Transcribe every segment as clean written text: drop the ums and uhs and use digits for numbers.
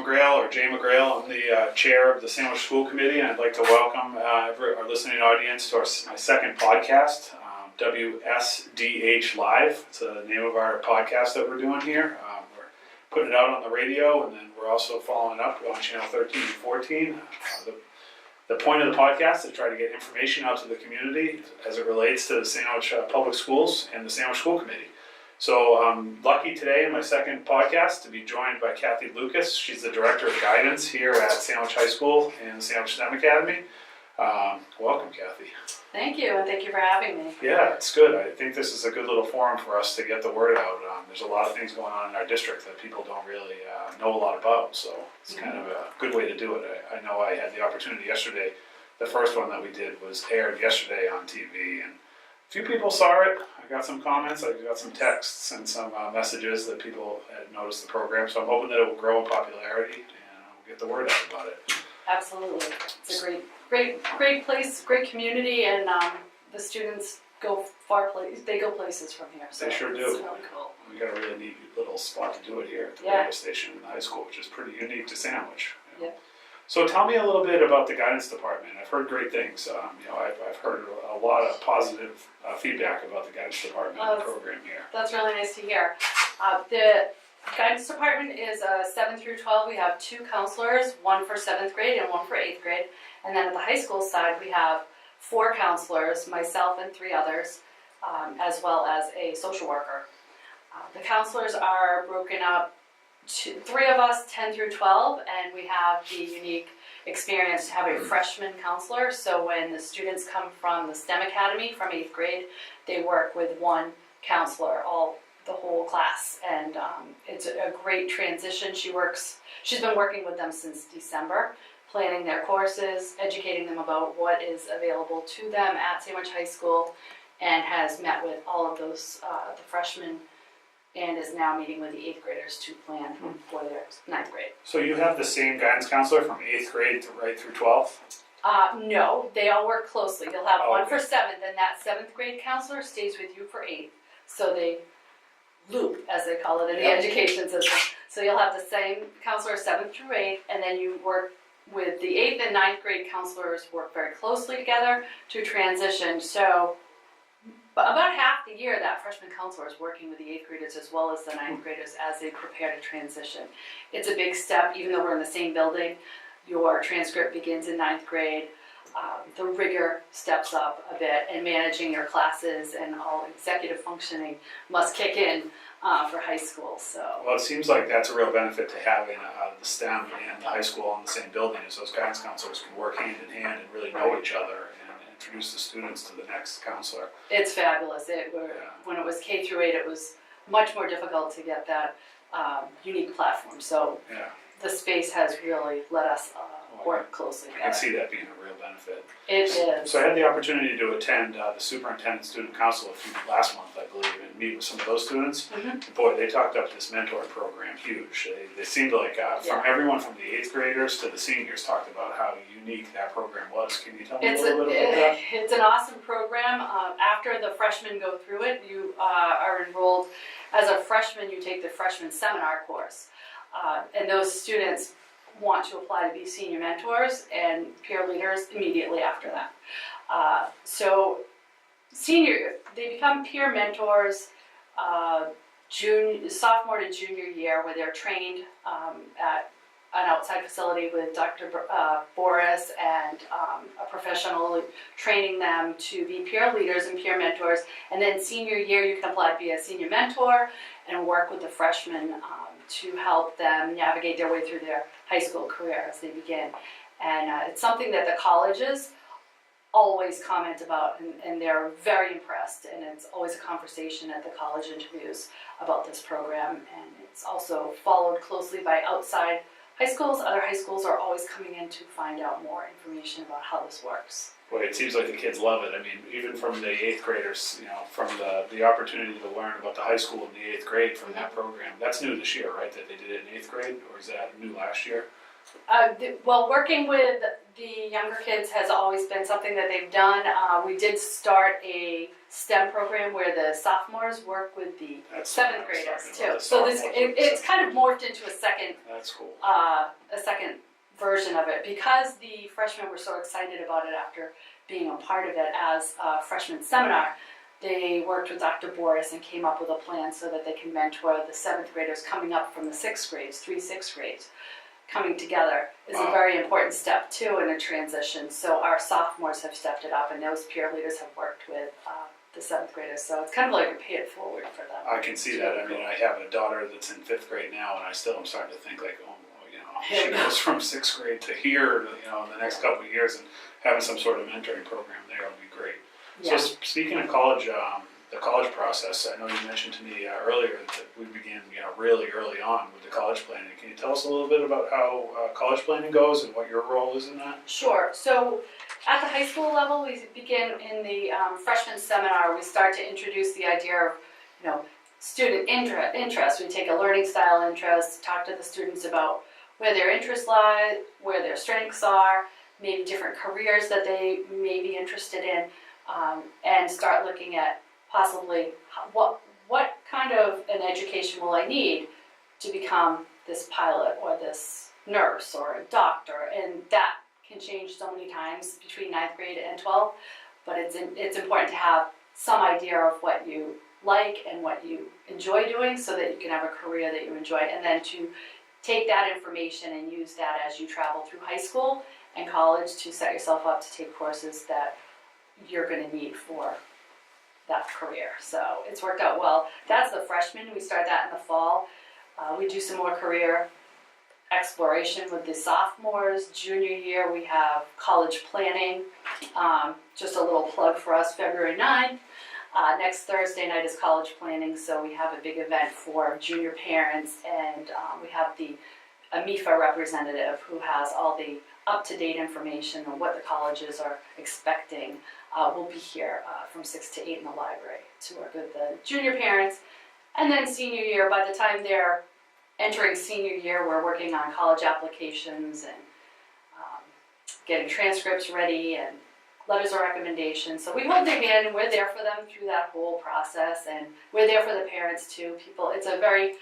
McGrail, or Jay McGrail. I'm the chair of the Sandwich School Committee, and I'd like to welcome our listening audience to my second podcast, WSDH Live. It's the name of our podcast that we're doing here. We're putting it out on the radio, and then we're also following up on channel 13 and 14. The point of the podcast is to try to get information out to the community as it relates to the Sandwich Public Schools and the Sandwich School Committee. So I'm lucky today in my second podcast to be joined by Kathy Lucas. She's the Director of Guidance here at Sandwich High School and the Sandwich STEM Academy. Welcome, Kathy. Thank you, and thank you for having me. Yeah, it's good. I think this is a good little forum for us to get the word out. There's a lot of things going on in our district that people don't really know a lot about, so it's kind of a good way to do it. I know I had the opportunity yesterday. The first one that we did was aired yesterday on TV, and a few people saw it. I got some comments, I got some texts and some messages that people had noticed the program, so I'm hoping that it will grow in popularity and we'll get the word out about it. Absolutely. It's a great place, great community, and the students go they go places from here. So they sure do. It's really cool. We got a really neat little spot to do it here at the radio station in the high school, which is pretty unique to Sandwich. You know? Yeah. So tell me a little bit about the guidance department. I've heard great things. I've heard a lot of positive feedback about the guidance department and the program here. That's really nice to hear. The guidance department is 7 through 12. We have 2 counselors, one for 7th grade and one for 8th grade. And then at the high school side, we have 4 counselors, myself and 3 others, as well as a social worker. The counselors are broken up. 3 of us, 10 through 12, and we have the unique experience to have a freshman counselor. So when the students come from the STEM Academy from 8th grade, they work with one counselor, the whole class, and it's a great transition. She's been working with them since December, planning their courses, educating them about what is available to them at Sandwich High School, and has met with all of those, the freshmen, and is now meeting with the 8th graders to plan for their 9th grade. So you have the same guidance counselor from 8th grade right through 12th? No, they all work closely. You'll have one for 7th, and that 7th grade counselor stays with you for 8th. So they loop, as they call it in the education system. So you'll have the same counselor 7th through 8th, and then you work with the 8th and 9th grade counselors work very closely together to transition. So about half the year, that freshman counselor is working with the 8th graders as well as the 9th graders as they prepare to transition. It's a big step, even though we're in the same building. Your transcript begins in 9th grade. The rigor steps up a bit, and managing your classes and all executive functioning must kick in for high school. So, well, it seems like that's a real benefit to having the STEM and the high school in the same building, is those guidance counselors can work hand in hand and really know each other and introduce the students to the next counselor. It's fabulous. When it was K through 8, it was much more difficult to get that unique platform. So the space has really let us work closely together. I can see that being a real benefit. It is. So I had the opportunity to attend the superintendent student council last month, I believe, and meet with some of those students. Mm-hmm. Boy, they talked up this mentor program huge. They seemed like from everyone from the 8th graders to the seniors talked about how unique that program was. Can you tell me a little bit about that? It's an awesome program. After the freshmen go through it, you are enrolled as a freshman. You take the freshman seminar course, and those students want to apply to be senior mentors and peer leaders immediately after that. So they become peer mentors sophomore to junior year, where they're trained at an outside facility with Dr. Boris and a professional training them to be peer leaders and peer mentors. And then senior year, you can apply to be a senior mentor and work with the freshmen to help them navigate their way through their high school career as they begin. And it's something that the colleges always comment about, and they're very impressed, and it's always a conversation at the college interviews about this program. And it's also followed closely by outside high schools. Other high schools are always coming in to find out more information about how this works. Boy, it seems like the kids love it. I mean, even from the 8th graders, from the opportunity to learn about the high school in the 8th grade from that program. That's new this year, right? That they did it in 8th grade, or is that new last year? Well, working with the younger kids has always been something that they've done. We did start a STEM program where the sophomores work with the That's seventh what I was graders talking too. about, the So this sophomores with the it's kind of morphed into a second That's cool. version of it because the freshmen were so excited about it after being a part of it as a freshman seminar. They worked with Dr. Boris and came up with a plan so that they can mentor the seventh graders coming up from the sixth grades, 3 6th grades. Coming together is a very important step too in a transition. So our sophomores have stepped it up, and those peer leaders have worked with the seventh graders. So it's kind of like a pay it forward for them. I can see that. I mean, I have a daughter that's in 5th grade now, and I still am starting to think like, oh, well, you know, she goes from 6th grade to here, you know, in the next couple of years, and having some sort of mentoring program there would be great. Yeah. So speaking of college, the college process, I know you mentioned to me earlier that we began, you know, really early on with the college planning. Can you tell us a little bit about how college planning goes and what your role is in that? Sure. So at the high school level, we begin in the freshman seminar. We start to introduce the idea of, you know, student interest. We take a learning style interest, talk to the students about where their interests lie, where their strengths are, maybe different careers that they may be interested in, and start looking at possibly what kind of an education will I need to become this pilot or this nurse or a doctor, and that can change so many times between 9th grade and 12th, but it's important to have some idea of what you like and what you enjoy doing so that you can have a career that you enjoy, and then to take that information and use that as you travel through high school and college to set yourself up to take courses that you're going to need for that career. So it's worked out well. That's the freshman. We start that in the fall. We do some more career exploration with the sophomores. Junior year, we have college planning. Just a little plug for us, February 9th. Next Thursday night is college planning, so we have a big event for junior parents, and we have the AMIFA representative who has all the up-to-date information on what the colleges are expecting. We'll be here from 6 to 8 in the library to work with the junior parents. And then senior year, by the time they're entering senior year, we're working on college applications and getting transcripts ready and letters of recommendation. So we hold their hand and we're there for them through that whole process, and we're there for the parents too. It's a very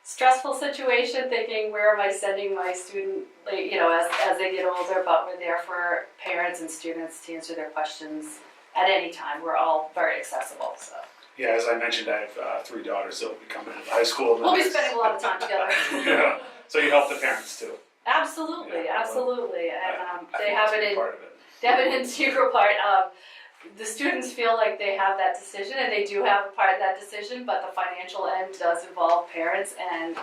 stressful situation thinking, where am I sending my student, you know, as they get older, but we're there for parents and students to answer their questions at any time. We're all very accessible, so. Yeah, as I mentioned, I have 3 daughters that will be coming into high school. We'll be spending a lot of time together. Yeah, so you help the parents too. Absolutely, Yeah, absolutely, and I they think have that's a it big in, part of it. they have an integral part of, the students feel like they have that decision, and they do have a part of that decision, but the financial end does involve parents and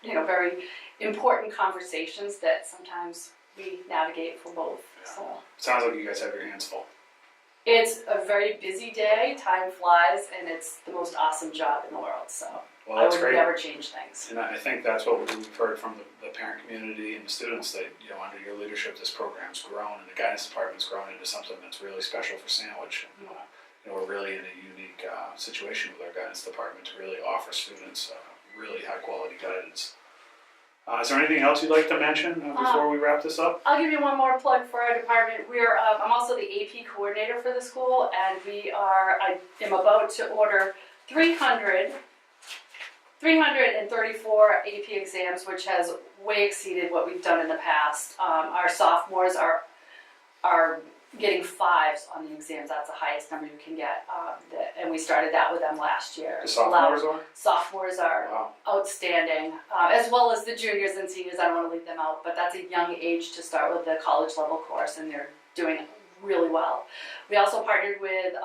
you know, very important conversations that sometimes we navigate for both. Yeah. So Sounds like you guys have your hands full. it's a very busy day, time flies, and it's the most awesome job in the world, so Well, I that's would great. never change things. And I think that's what we've heard from the parent community and the students, that, you know, under your leadership, this program's grown and the guidance department's grown into something that's really special for Sandwich. And, you know, we're really in a unique situation with our guidance department to really offer students really high quality guidance. Is there anything else you'd like to mention before we wrap this up? I'll give you one more plug for our department. I'm also the AP coordinator for the school, and I am about to order 334 AP exams, which has way exceeded what we've done in the past. Our sophomores are getting 5s on the exams. That's the highest number you can get, and we started that with them last year. The sophomores are? Sophomores are Wow. outstanding, as well as the juniors and seniors. I don't want to leave them out, but that's a young age to start with the college level course, and they're doing really well. We also partnered with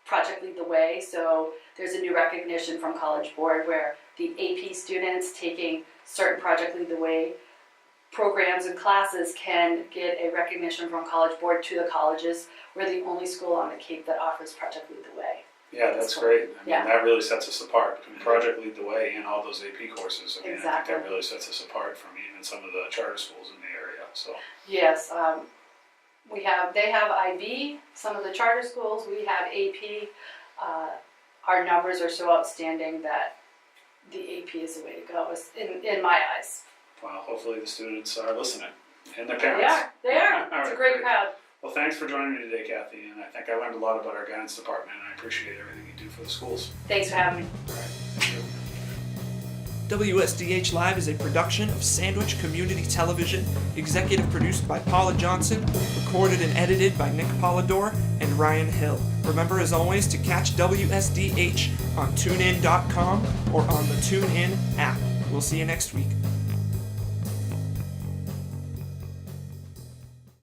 Project Lead the Way, so there's a new recognition from College Board where the AP students taking certain Project Lead the Way programs and classes can get a recognition from College Board to the colleges. We're the only school on the Cape that offers Project Lead the Way. Yeah, that's great. I mean, Yeah. that really sets us apart. Between Project Lead the Way and all those AP courses, I mean, I Exactly. think that really sets us apart from even some of the charter schools in the area. So, Yes, they have IB, some of the charter schools, we have AP. Our numbers are so outstanding that the AP is the way to go, in my eyes. well, hopefully the students are listening and their They parents. are. They are. All It's right, a great great. crowd. Well, thanks for joining me today, Kathy, and I think I learned a lot about our guidance department, and I appreciate everything you do for the schools. Thanks for having me. All right, thank you. WSDH Live is a production of Sandwich Community Television, executive produced by Paula Johnson, recorded and edited by Nick Polidor and Ryan Hill. Remember, as always, to catch WSDH on TuneIn.com or on the TuneIn app. We'll see you next week.